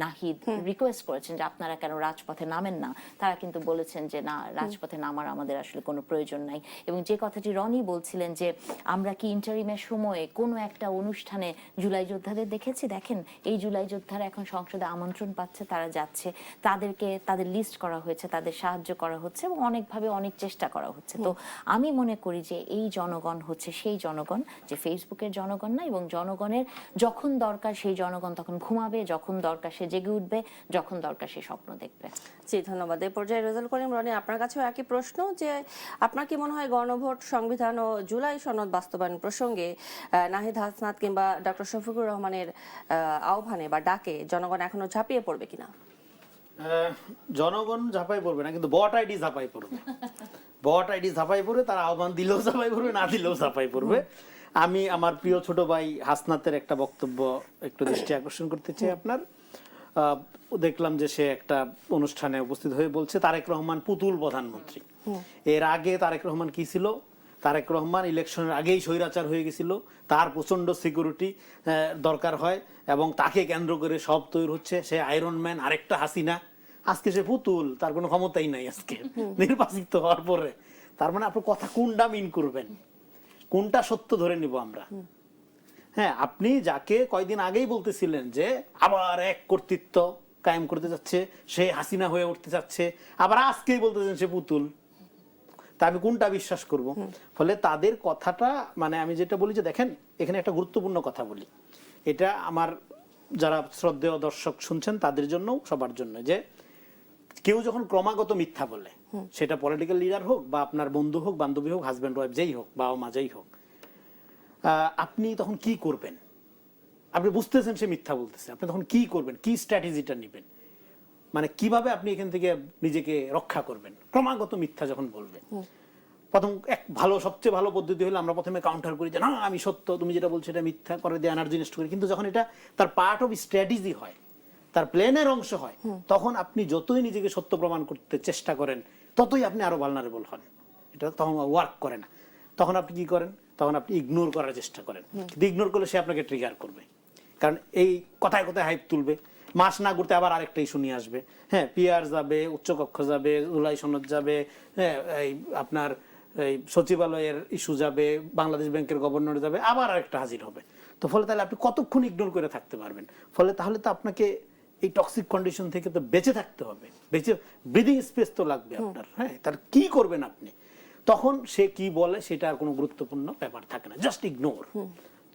নাহিদ রিকোয়েস্ট করেছেন যে আপনারা কেন রাজপথে নামেন না। তারা কিন্তু বলেছেন যে না, রাজপথে নামার আমাদের আসলে কোনো প্রয়োজন নাই। এবং যে কথাটি রনি বলছিলেন যে আমরা কি ইন্টারিমের সময়ে কোনো একটা অনুষ্ঠানে জুলাই যোদ্ধাদের দেখেছি? দেখেন, এই জুলাই যোদ্ধারা এখন সংসদে আমন্ত্রণ পাচ্ছে, তারা যাচ্ছে, তাদের লিস্ট করা হয়েছে, তাদের সাহায্য করা হচ্ছে এবং অনেকভাবে অনেক চেষ্টা করা হচ্ছে। তো আমি মনে করি যে এই জনগণ হচ্ছে সেই জনগণ যে ফেসবুকের জনগণ না, এবং জনগণের যখন দরকার সেই জনগণ তখন ঘুমাবে, যখন দরকার সে জেগে উঠবে, যখন দরকার সে স্বপ্ন দেখবে। জি, ধন্যবাদ। এই পর্যায়ে রেজাউল করিম রনি, আপনার কাছেও একই প্রশ্ন, যে আপনার কি মনে হয় গণভোট, সংবিধান ও জুলাই সনদ বাস্তবায়ন প্রসঙ্গে নাহিদ হাসনাত কিংবা ডক্টর শফিকুর রহমানের আহ্বানে বা ডাকে জনগণ এখনো ঝাঁপিয়ে পড়বে কিনা? জনগণ ঝাঁপাই পড়বে না, কিন্তু বট আইডি ঝাঁপাই পড়বে। বট আইডি ঝাঁপাই পড়বে, তারা আহ্বান দিলেও ঝাঁপাই পড়বে, না দিলেও ঝাঁপাই পড়বে। আমি আমার প্রিয় ছোট ভাই হাসনাতের একটা বক্তব্য একটু দৃষ্টি আকর্ষণ করতে চাই আপনার। দেখলাম যে সে একটা অনুষ্ঠানে উপস্থিত হয়ে বলছে তারেক রহমান পুতুল প্রধানমন্ত্রী। এর আগে তারেক রহমান কি ছিল? তারেক রহমান ইলেকশনের আগেই স্বৈরাচার হয়ে গেছিল, তার প্রচন্ড সিকিউরিটি দরকার হয় এবং তাকে কেন্দ্র করে সব তৈরি হচ্ছে। সে আয়রন ম্যান, আরেকটা হাসিনা। আজকে সে পুতুল, তার কোনো ক্ষমতাই নাই আজকে নির্বাচিত হওয়ার পরে। তার মানে আপনার কথা কোনটা মিন করবেন, কোনটা সত্য ধরে নিব আমরা? হ্যাঁ, আপনি যাকে কয়দিন আগেই বলতেছিলেন যে আবার এক কর্তৃত্ব কায়েম করতে যাচ্ছে, সে হাসিনা হয়ে উঠতে যাচ্ছে, আবার আজকেই বলতেছেন সে পুতুল। তা আমি কোনটা বিশ্বাস করব? ফলে তাদের কথাটা, মানে আমি যেটা বলি যে দেখেন, এখানে একটা গুরুত্বপূর্ণ কথা বলি, এটা আমার যারা শ্রদ্ধেয় দর্শক শুনছেন তাদের জন্য, সবার জন্য, যে কেউ যখন ক্রমাগত মিথ্যা বলে, সেটা পলিটিক্যাল লিডার হোক বা আপনার বন্ধু হোক, বান্ধবী হোক, হাজব্যান্ড ওয়াইফ যেই হোক, বাবা মা যেই হোক, আপনি তখন কি করবেন? আপনি বুঝতেছেন সে মিথ্যা বলতেছে, আপনি তখন কি করবেন? কি স্ট্র্যাটেজিটা নেবেন? মানে কিভাবে আপনি এখান থেকে নিজেকে রক্ষা করবেন ক্রমাগত মিথ্যা যখন বলবে? প্রথম সবচেয়ে ভালো পদ্ধতি হলো আমরা প্রথমে কাউন্টার করি যে না আমি সত্য, তুমি যেটা বলছো এটা মিথ্যা, করে দিয়ে এনার্জি নষ্ট করি। কিন্তু যখন এটা তার পার্ট অফ স্ট্র্যাটেজি হয়, তার প্ল্যানের অংশ হয়, তখন আপনি যতই নিজেকে সত্য প্রমাণ করতে চেষ্টা করেন ততই আপনি আরো ভালনারেবল হন। এটা তখন ওয়ার্ক করে না। তখন আপনি কি করেন? তখন আপনি ইগনোর করার চেষ্টা করেন। কিন্তু ইগনোর করলে সে আপনাকে ট্রিগার করবে, কারণ এই কথায় কথায় হাইপ তুলবে। মাস না ঘুরতে আবার আরেকটা ইস্যু নিয়ে আসবে। হ্যাঁ, পিআর যাবে, উচ্চকক্ষ যাবে, জুলাই সনদ যাবে, হ্যাঁ, এই আপনার এই সচিবালয়ের ইস্যু যাবে, বাংলাদেশ ব্যাংকের গভর্নর যাবে, আবার আরেকটা হাজির হবে। তো ফলে তাহলে আপনি কতক্ষণ ইগনোর করে থাকতে পারবেন? ফলে তাহলে তো আপনাকে এই টক্সিক কন্ডিশন থেকে তো বেঁচে থাকতে হবে, বেঁচে ব্রিদিং স্পেস তো লাগবে আপনার। হ্যাঁ, তার কি করবেন আপনি? তখন সে কি বলে সেটা আর কোনো গুরুত্বপূর্ণ ব্যাপার থাকে না, জাস্ট ইগনোর।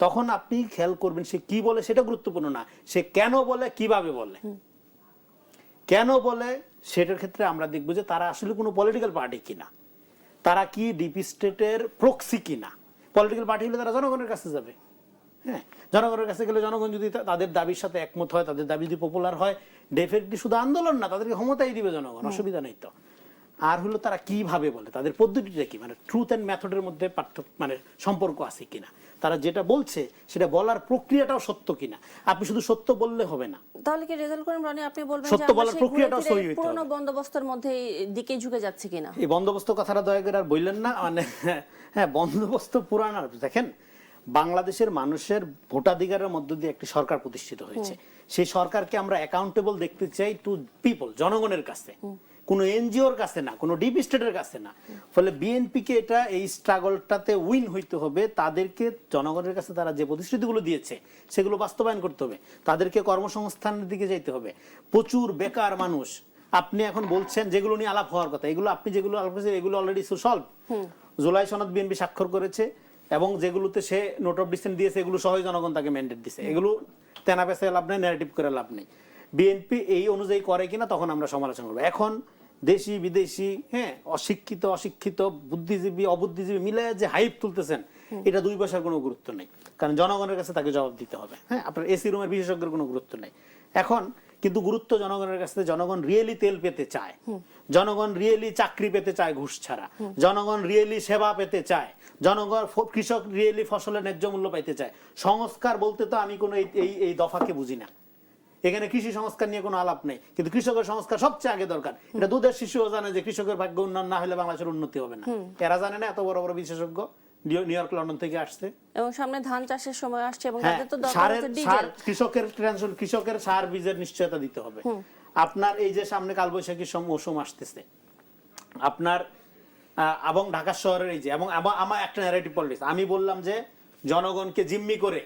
তখন আপনি খেয়াল করবেন সে কি বলে সেটা গুরুত্বপূর্ণ না, সে কেন বলে, কিভাবে বলে। কেন বলে সেটার ক্ষেত্রে আমরা দেখবো যে তারা আসলে কোনো পলিটিক্যাল পার্টি কিনা, তারা কি ডিপ স্টেটের প্রক্সি কিনা। পলিটিক্যাল পার্টি হলে তারা জনগণের কাছে যাবে। হ্যাঁ, জনগণের কাছে গেলে জনগণ যদি তাদের দাবির সাথে একমত হয়, তাদের দাবি যদি পপুলার হয়, ডেফিনেটলি শুধু আন্দোলন না, তাদেরকে ক্ষমতাই দিবে জনগণ, অসুবিধা নেই তো। আর হলো তারা কিভাবে বলে, তাদের পদ্ধতিটা কি, মানে ট্রুথ অ্যান্ড মেথডের মধ্যে পার্থক্য, মানে সম্পর্ক আছে কিনা, তারা যেটা বলছে সেটা বলার প্রক্রিয়াটাও সত্য কিনা। আপনি শুধু সত্য বললে হবে না। তাহলে কি রেজাউল করিম রনি আপনি বলবেন যে সত্য বলার প্রক্রিয়াটাও সহি হইতে হবে, পুরনো বন্দোবস্তের মধ্যে দিকে ঝুঁকে যাচ্ছে কিনা? এই বন্দোবস্ত কথাটা দয়া করে আর বললেন না। মানে হ্যাঁ, বন্দোবস্ত পুরানো। দেখেন, বাংলাদেশের মানুষের ভোটাধিকারের মধ্য দিয়ে একটি সরকার প্রতিষ্ঠিত হয়েছে। সেই সরকারকে আমরা অ্যাকাউন্টেবল দেখতে চাই টু পিপল, জনগণের কাছে, কোনো এনজিওর কাছে না, কোনো ডিপ স্টেটের কাছে না। ফলে বিএনপিকে এটা এই স্ট্রাগলটাতে উইন হইতে হবে। তাদেরকে জনগণের কাছে তারা যে প্রতিশ্রুতিগুলো দিয়েছে সেগুলো বাস্তবায়ন করতে হবে, তাদেরকে কর্মসংস্থানের দিকে যেতে হবে। প্রচুর বেকার মানুষ আপনি এখন বলছেন যেগুলো নিয়ে আলাপ হওয়ার কথা, এগুলো আপনি যেগুলো আলাপ করেছেন এগুলো অলরেডি সলভ। জুলাই সনদ বিএনপি স্বাক্ষর করেছে এবং যেগুলোতে সে নোট অফ ডিসেন্ট দিয়েছে এগুলো সহই জনগণ তাকে ম্যান্ডেট দিয়েছে। এগুলো তেনা পেছায় লাভ নেই, ন্যারেটিভ করে লাভ নেই। বিএনপি এই অনুযায়ী করে কিনা তখন আমরা সমালোচনা করবো। এখন দেশি বিদেশি, হ্যাঁ, অশিক্ষিত অশিক্ষিত, বুদ্ধিজীবী অবুদ্ধিজীবী মিলে যে হাইপ তুলতেছেন, এটা দুই পয়সার কোনো গুরুত্ব নেই, কারণ জনগণের কাছে তাকে জবাব দিতে হবে। হ্যাঁ, আপনার এসি রুমের বিশেষজ্ঞের কোনো গুরুত্ব নেই এখন, কিন্তু গুরুত্ব জনগণের কাছে। জনগণ রিয়েলি তেল পেতে চায়, জনগণ রিয়েলি চাকরি পেতে চায় ঘুষ ছাড়া, জনগণ রিয়েলি সেবা পেতে চায়, জনগণ, কৃষক রিয়েলি ফসলের ন্যায্য মূল্য পাইতে চায়। সংস্কার বলতে তো আমি কোনো এই দফাকে বুঝি না। এখানে কৃষি সংস্কার নিয়ে কোনো আলাপ নেই, কিন্তু কৃষকের সংস্কার সবচেয়ে আগে দরকার। এটা দুধের শিশুও জানে যে কৃষকের ভাগ্য উন্নয়ন না হলে বাংলাদেশের উন্নতি হবে না। এরা জানে না, এত বড় বড় বিশেষজ্ঞ নিউ ইয়র্ক লন্ডন থেকে আসছে। এবং সামনে ধান চাষের সময় আসছে এবং হ্যাঁ, তাদের তো দরকার হচ্ছে ডিজেল। কৃষকের সার বীজের নিশ্চয়তা দিতে হবে। আপনার এই যে সামনে কালবৈশাখী মৌসুম আসতেছে আপনার, এবং ঢাকা শহরের এই যে, এবং আমার একটা ন্যারেটিভ পলিটিক্স, আমি বললাম যে জনগণকে জিম্মি করে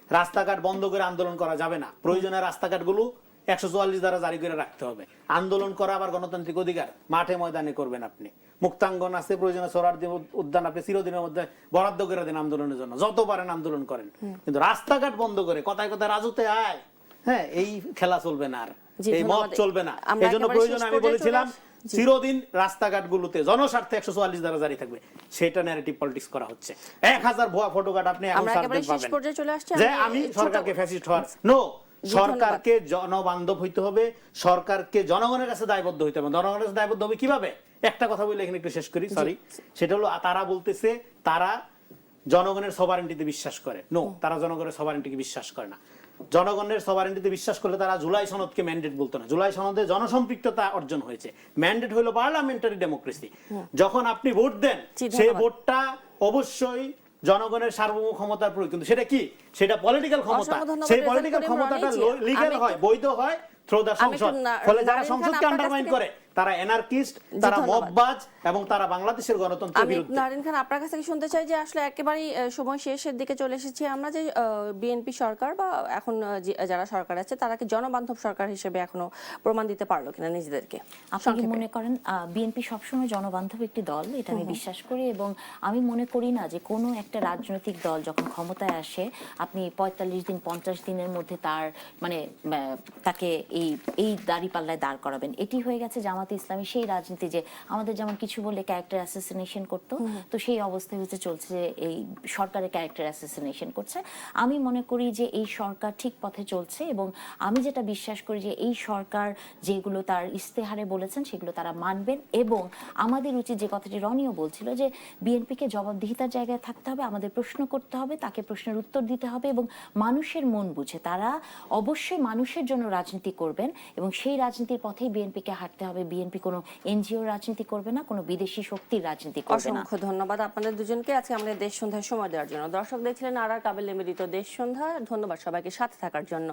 রাস্তাঘাট বন্ধ করে আন্দোলন করা যাবে না, প্রয়োজনে রাস্তাঘাটগুলো 144 দ্বারা জারি করে রাখতে হবে। আন্দোলন করা আবার গণতান্ত্রিক অধিকার, মাঠে ময়দানে করবেন আপনি। মুক্তাঙ্গন আছে, প্রয়োজনে সোহরাওয়ার্দী উদ্যান আপনি চিরদিনের মধ্যে বরাদ্দ করে দেন আন্দোলনের জন্য, যত পারেন আন্দোলন করেন, কিন্তু রাস্তাঘাট বন্ধ করে কথায় কথায় রাজুতে আয়, হ্যাঁ, এই খেলা চলবে না, আর জি, এই মত ধন্যবাদ। চলবে না। আমরা এই জন্য একেবারে প্রয়োজন, শেষ আমি পর্যায়ে বলেছিলাম চলে আসছি। চিরদিন রাস্তাঘাটগুলোতে জনস্বার্থে 144 ধারা জারি থাকবে, সেটা ন্যারেটিভ পলিটিক্স করা হচ্ছে। 1000 ভুয়া ফটোকার্ড আপনি এখন আমরা সার্চ একেবারে শেষ পাবেন পর্যায়ে চলে আসছি। যে আমি সরকারকে ফ্যাসিস্ট হওয়ার নো, সরকারকে জনবান্ধব হইতে হবে, সরকারকে জনগণের কাছে দায়বদ্ধ হইতে হবে। জনগণের কাছে দায়বদ্ধ হবে কিভাবে? একটা কথা বলে এখানে একটু শেষ করি, সরি। সেটা হলো তারা বলতেছে তারা জনগণের সভারেন্টিতে বিশ্বাস করে। নো, তারা জনগণের সভারেন্টিকে বিশ্বাস করে না। জনগণের সভারেন্টিতে বিশ্বাস করলে তারা জুলাই সনদকে ম্যান্ডেট বলতো না। জুলাই সনদে জনসম্পৃক্ততা অর্জন হয়েছে, ম্যান্ডেট হলো পার্লামেন্টারি ডেমোক্রেসি। যখন আপনি ভোট দেন, সেই ভোটটা অবশ্যই জনগণের সার্বভৌম ক্ষমতার প্রয়োগ, কিন্তু সেটা কি? সেটা পলিটিক্যাল ক্ষমতা। সেই পলিটিক্যাল ক্ষমতাটা লিগ্যাল হয়, বৈধ হয় থ্রু দা সংসদ। ফলে যারা সংসদকে আন্ডারমাইন করে তারা অ্যানার্কিস্ট, তারা মববাজ এবং তারা বাংলাদেশের গণতন্ত্রের বিরুদ্ধে। নারিন খান, আপনার কাছ থেকে শুনতে চাই যে আসলে একেবারেই সময় শেষের দিকে চলে এসেছি আমরা, যে বিএনপি সরকার বা এখন যারা সরকার আছে তারা কি জনবান্ধব সরকার হিসেবে এখনো প্রমাণ দিতে পারলো কিনা নিজেদেরকে? আপনি কি মনে করেন বিএনপি সবসময় জনবান্ধব একটি দল? এটা আমি বিশ্বাস করি, এবং আমি মনে করি না যে কোনো একটা রাজনৈতিক দল যখন ক্ষমতায় আসে আপনি 45 দিন 50 দিনের মধ্যে তার মানে তাকে এই দাঁড়িপাল্লায় দাঁড় করাবেন। এটি হয়ে গেছে জামাতে ইসলামী সেই রাজনীতি, যে আমাদের যেমন কিছু বললে ক্যারেক্টার অ্যাসাসিনেশন করতো, তো সেই অবস্থায় হচ্ছে চলছে যে এই সরকারের ক্যারেক্টার অ্যাসাসিনেশন করছে। আমি মনে করি যে এই সরকার ঠিক পথে চলছে, এবং আমি যেটা বিশ্বাস করি যে এই সরকার যেগুলো তার ইস্তেহারে বলেছেন সেগুলো তারা মানবেন। এবং আমাদের উচিত, যে কথাটি রনিও বলছিল, যে বিএনপিকে জবাবদিহিতার জায়গায় থাকতে হবে, আমাদের প্রশ্ন করতে হবে, তাকে প্রশ্নের উত্তর দিতে হবে, এবং মানুষের মন বুঝে তারা অবশ্যই মানুষের জন্য রাজনীতি করবেন, এবং সেই রাজনীতির পথেই বিএনপিকে হাঁটতে হবে। বিএনপি কোনো এনজিও রাজনীতি করবে না, কোনো বিদেশি শক্তির রাজনীতি করবে না। অসংখ্য ধন্যবাদ আপনাদের দুজনকে আজকে আমাদের দেশ সন্ধ্যায় সময় দেওয়ার জন্য। দর্শক দেখছিলেন আর কাবিল নিবেদিত দেশ সন্ধ্যা। ধন্যবাদ সবাইকে সাথে থাকার জন্য।